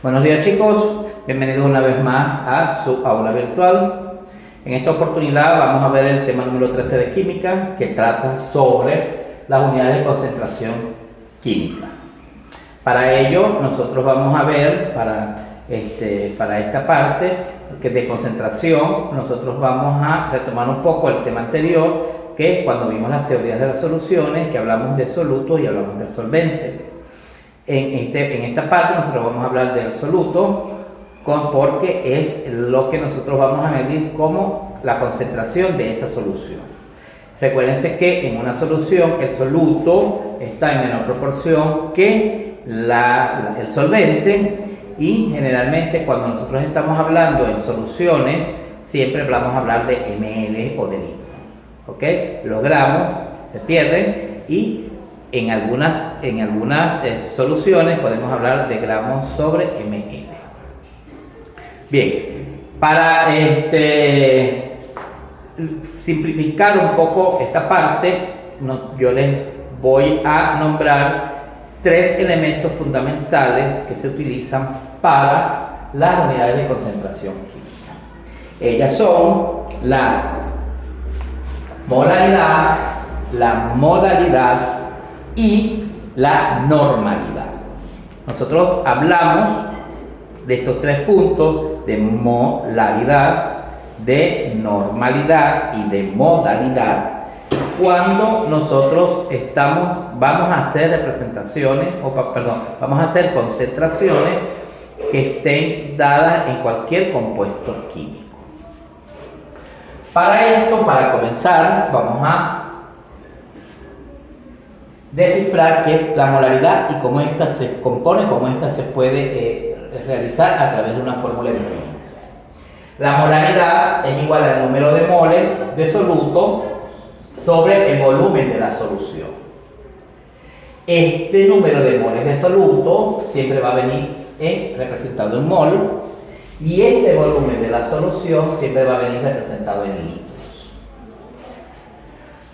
Buenos días chicos, bienvenidos una vez más a su aula virtual. En esta oportunidad vamos a ver el tema número 13 de química, que trata sobre las unidades de concentración química. Para ello nosotros vamos a ver, para esta parte que de concentración, nosotros vamos a retomar un poco el tema anterior, que es cuando vimos las teorías de las soluciones, que hablamos de solutos y hablamos del solvente. En esta parte nosotros vamos a hablar del soluto porque es lo que nosotros vamos a medir como la concentración de esa solución. Recuérdense que en una solución el soluto está en menor proporción que el solvente, y generalmente cuando nosotros estamos hablando en soluciones siempre vamos a hablar de ml o de litro. ¿Ok? Los gramos se pierden y en algunas soluciones podemos hablar de gramos sobre ml. Bien, para simplificar un poco esta parte, yo les voy a nombrar tres elementos fundamentales que se utilizan para las unidades de concentración química. Ellas son la molaridad, la modalidad y la normalidad. Nosotros hablamos de estos tres puntos de molaridad, de normalidad y de modalidad cuando nosotros vamos a hacer representaciones, vamos a hacer concentraciones que estén dadas en cualquier compuesto químico. Para esto, para comenzar, vamos a descifrar qué es la molaridad y cómo ésta se compone, cómo ésta se puede realizar a través de una fórmula química. La molaridad es igual al número de moles de soluto sobre el volumen de la solución. Este número de moles de soluto siempre va a venir representado en mol, y este volumen de la solución siempre va a venir representado en litros.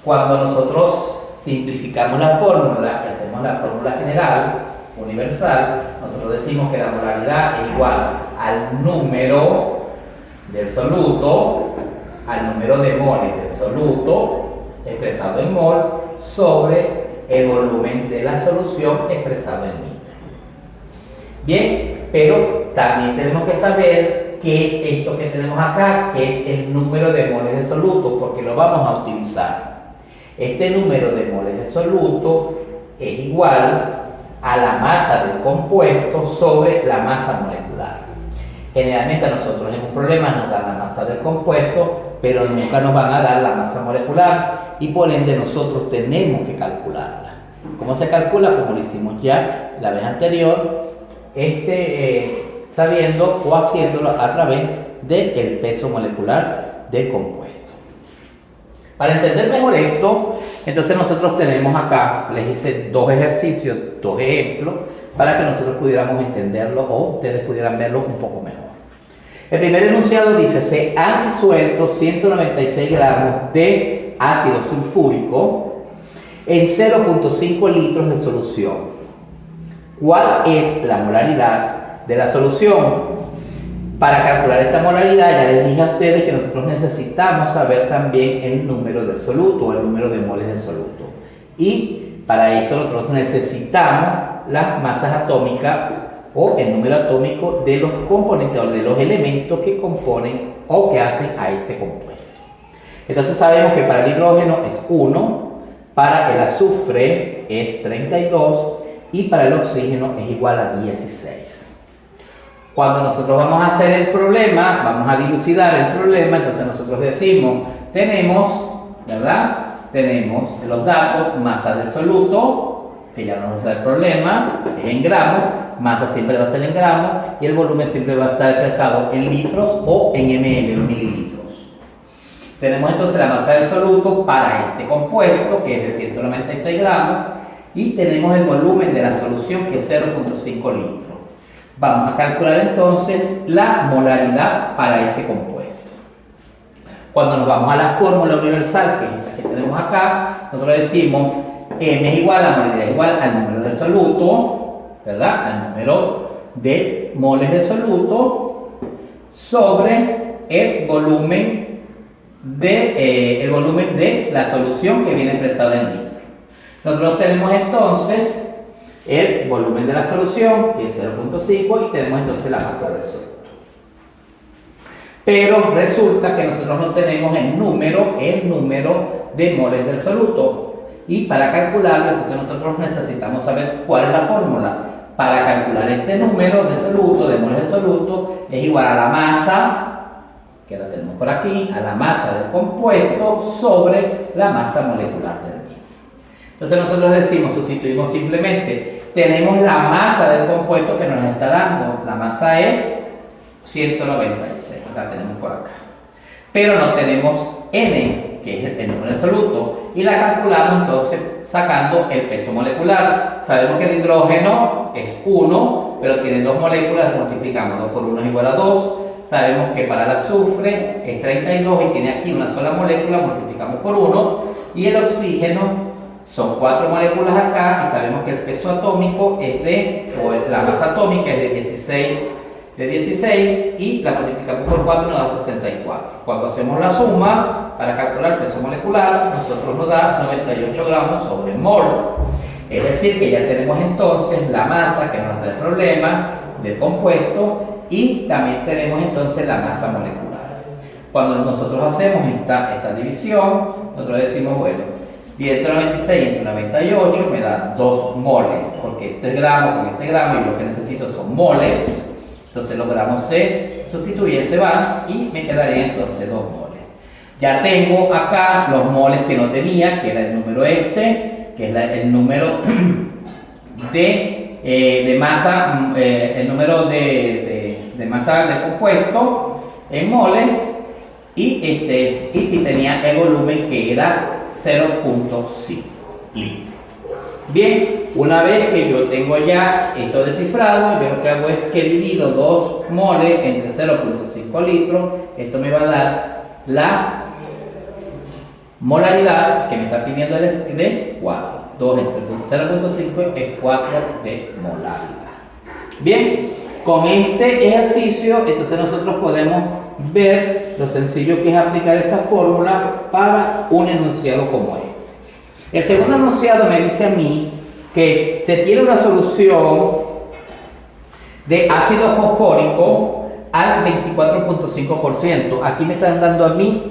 Cuando nosotros simplificamos la fórmula y hacemos la fórmula general, universal, nosotros decimos que la molaridad es igual al número del soluto, al número de moles del soluto expresado en mol sobre el volumen de la solución expresado en litro. Bien, pero también tenemos que saber qué es esto que tenemos acá, que es el número de moles de soluto, porque lo vamos a utilizar. Este número de moles de soluto es igual a la masa del compuesto sobre la masa molecular. Generalmente a nosotros en un problema nos dan la masa del compuesto, pero nunca nos van a dar la masa molecular, y por ende nosotros tenemos que calcularla. ¿Cómo se calcula? Como lo hicimos ya la vez anterior, sabiendo o haciéndolo a través del peso molecular del compuesto. Para entender mejor esto, entonces nosotros tenemos acá, les hice dos ejercicios, dos ejemplos, para que nosotros pudiéramos entenderlo o ustedes pudieran verlo un poco mejor. El primer enunciado dice: se han disuelto 196 gramos de ácido sulfúrico en 0.5 litros de solución. ¿Cuál es la molaridad de la solución? Para calcular esta molaridad, ya les dije a ustedes que nosotros necesitamos saber también el número del soluto o el número de moles del soluto. Y para esto nosotros necesitamos las masas atómicas o el número atómico de los componentes o de los elementos que componen o que hacen a este compuesto. Entonces sabemos que para el hidrógeno es 1, para el azufre es 32 y para el oxígeno es igual a 16. Cuando nosotros vamos a hacer el problema, vamos a dilucidar el problema, entonces nosotros decimos, tenemos los datos: masa del soluto, que ya no nos da el problema, es en gramos, masa siempre va a ser en gramos, y el volumen siempre va a estar expresado en litros o en ml, en mililitros. Tenemos entonces la masa del soluto para este compuesto, que es de 196 gramos, y tenemos el volumen de la solución, que es 0.5 litros. Vamos a calcular entonces la molaridad para este compuesto. Cuando nos vamos a la fórmula universal, que es esta que tenemos acá, nosotros decimos M es igual, la molaridad es igual al número del soluto, ¿verdad? Al número de moles de soluto sobre el volumen de la solución que viene expresada en litro. Nosotros tenemos entonces el volumen de la solución, que es 0.5, y tenemos entonces la masa del soluto. Pero resulta que nosotros no tenemos el número de moles del soluto. Y para calcularlo, entonces nosotros necesitamos saber cuál es la fórmula. Para calcular este número de soluto, de moles de soluto, es igual a la masa, que la tenemos por aquí, a la masa del compuesto sobre la masa molecular del mismo. Entonces nosotros decimos, sustituimos simplemente, tenemos la masa del compuesto que nos está dando. La masa es 196, la tenemos por acá. Pero no tenemos N, que es el número de soluto, y la calculamos entonces sacando el peso molecular. Sabemos que el hidrógeno es 1, pero tiene 2 moléculas, multiplicamos 2 por 1 es igual a 2. Sabemos que para el azufre es 32 y tiene aquí una sola molécula, multiplicamos por 1. Y el oxígeno son 4 moléculas acá, y sabemos que el peso atómico o la masa atómica es de 16 y la multiplicamos por 4 y nos da 64. Cuando hacemos la suma para calcular el peso molecular, nosotros nos da 98 gramos sobre mol. Es decir, que ya tenemos entonces la masa que nos da el problema del compuesto, y también tenemos entonces la masa molecular. Cuando nosotros hacemos esta división, nosotros decimos, bueno, 10 entre 96 entre 98 me da 2 moles, porque este gramo con este gramo, y lo que necesito son moles. Entonces los gramos se sustituyen, se van, y me quedaría entonces 2 moles. Ya tengo acá los moles que no tenía, que era el número que es el número de masa, el número de masa de compuesto en moles, y si tenía el volumen que era 0.5 litros. Bien, una vez que yo tengo ya esto descifrado, yo lo que hago es que divido 2 moles entre 0.5 litros. Esto me va a dar la molaridad que me está pidiendo de 4. 2 entre 0.5 es 4 de molaridad. Bien, con este ejercicio, entonces nosotros podemos ver lo sencillo que es aplicar esta fórmula para un enunciado como este. El segundo enunciado me dice a mí que se tiene una solución de ácido fosfórico al 24.5%. Aquí me están dando a mí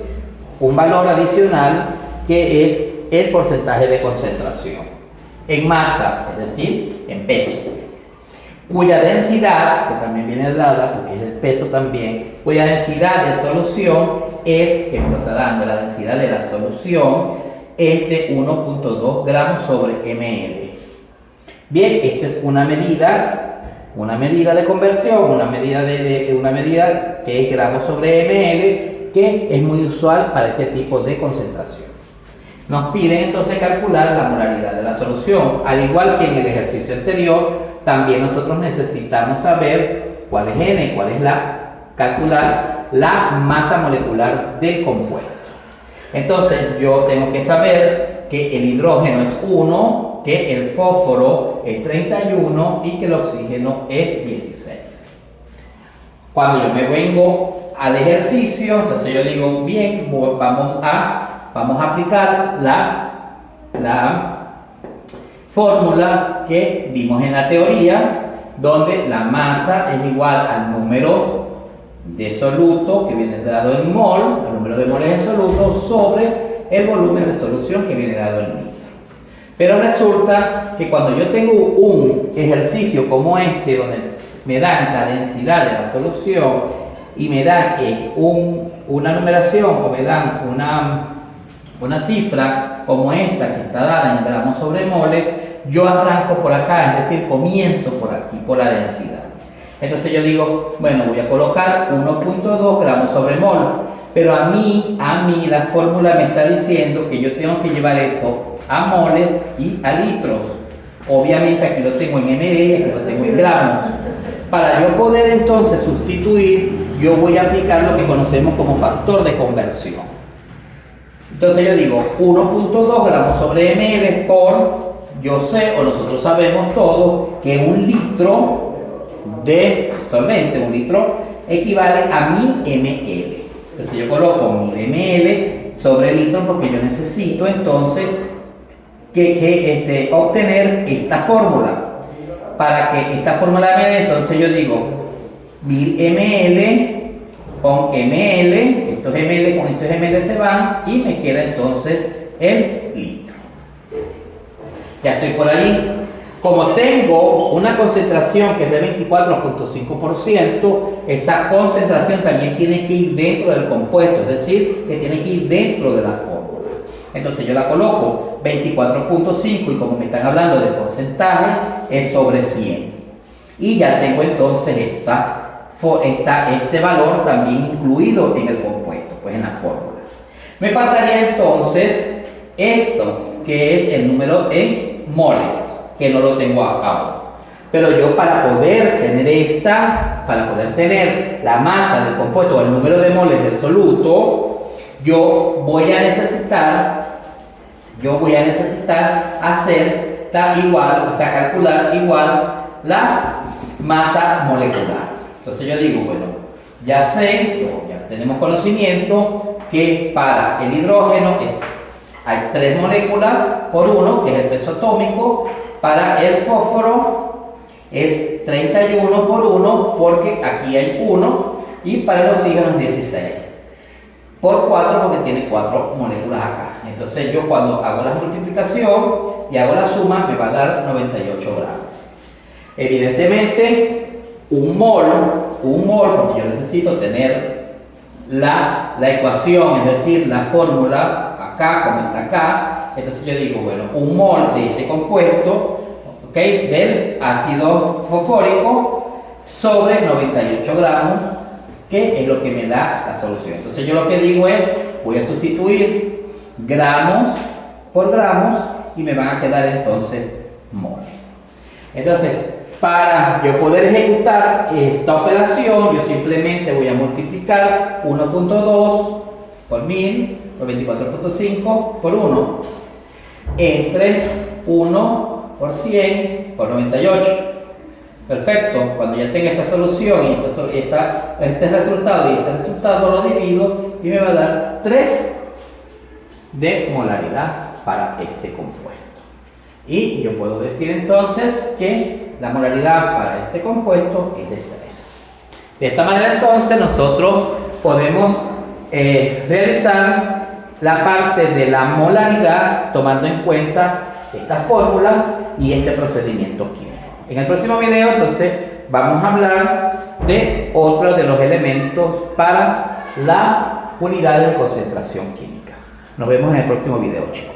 un valor adicional que es el porcentaje de concentración en masa, es decir, en peso, cuya densidad, que también viene dada, porque es el peso también, cuya densidad de solución es, que me lo está dando, la densidad de la solución es de 1.2 gramos sobre ml. Bien, esta es una medida de conversión, una medida que es gramos sobre ml, que es muy usual para este tipo de concentración. Nos piden entonces calcular la molaridad de la solución. Al igual que en el ejercicio anterior, también nosotros necesitamos saber cuál es N, calcular la masa molecular del compuesto. Entonces yo tengo que saber que el hidrógeno es 1, que el fósforo es 31 y que el oxígeno es 16. Cuando yo me vengo al ejercicio, entonces yo digo, bien, vamos a aplicar la fórmula que vimos en la teoría, donde la masa es igual al número de soluto que viene dado en mol, el número de moles en soluto, sobre el volumen de solución que viene dado en litro. Pero resulta que cuando yo tengo un ejercicio como este, donde me dan la densidad de la solución y me dan una numeración o me dan una cifra como esta que está dada en gramos sobre mole, yo arranco por acá, es decir, comienzo por aquí, por la densidad. Entonces yo digo, bueno, voy a colocar 1.2 gramos sobre mol, pero a mí la fórmula me está diciendo que yo tengo que llevar esto a moles y a litros. Obviamente aquí lo tengo en ml, aquí lo tengo en gramos. Para yo poder entonces sustituir, yo voy a aplicar lo que conocemos como factor de conversión. Entonces yo digo 1.2 gramos sobre ml por, yo sé o nosotros sabemos todos que un litro de solvente, 1 litro, equivale a 1000 ml. Entonces yo coloco 1000 ml sobre litro porque yo necesito entonces obtener esta fórmula. Para que esta fórmula me dé, entonces yo digo 1000 ml con ml, estos ml con estos ml se van y me queda entonces el litro. Ya estoy por ahí. Como tengo una concentración que es de 24.5%, esa concentración también tiene que ir dentro del compuesto, es decir, que tiene que ir dentro de la fórmula. Entonces yo la coloco 24.5 y como me están hablando de porcentaje, es sobre 100. Y ya tengo entonces este valor también incluido en el compuesto, pues en la fórmula. Me faltaría entonces esto, que es el número en moles, que no lo tengo acá. Pero yo para poder tener la masa del compuesto o el número de moles del soluto, yo voy a necesitar calcular igual la masa molecular. Entonces yo digo, bueno, ya tenemos conocimiento que para el hidrógeno hay 3 moléculas por 1, que es el peso atómico. Para el fósforo es 31 por 1, porque aquí hay 1, y para el oxígeno es 16 por 4, porque tiene 4 moléculas acá. Entonces yo cuando hago la multiplicación y hago la suma me va a dar 98 gramos. Evidentemente un mol, porque yo necesito tener la ecuación, es decir, la fórmula acá como está acá. Entonces yo digo, bueno, un mol de este compuesto, del ácido fosfórico sobre 98 gramos, que es lo que me da la solución. Entonces yo lo que digo es, voy a sustituir gramos por gramos y me van a quedar entonces moles. Entonces, para yo poder ejecutar esta operación, yo simplemente voy a multiplicar 1.2 por 1000, por 24.5 por 1, entre 1 por 100 por 98. Perfecto. Cuando ya tenga esta solución y este resultado lo divido y me va a dar 3 de molaridad para este compuesto. Y yo puedo decir entonces que la molaridad para este compuesto es de 3. De esta manera entonces nosotros podemos realizar la parte de la molaridad tomando en cuenta estas fórmulas y este procedimiento químico. En el próximo video entonces vamos a hablar de otro de los elementos para la unidad de concentración química. Nos vemos en el próximo video, chicos.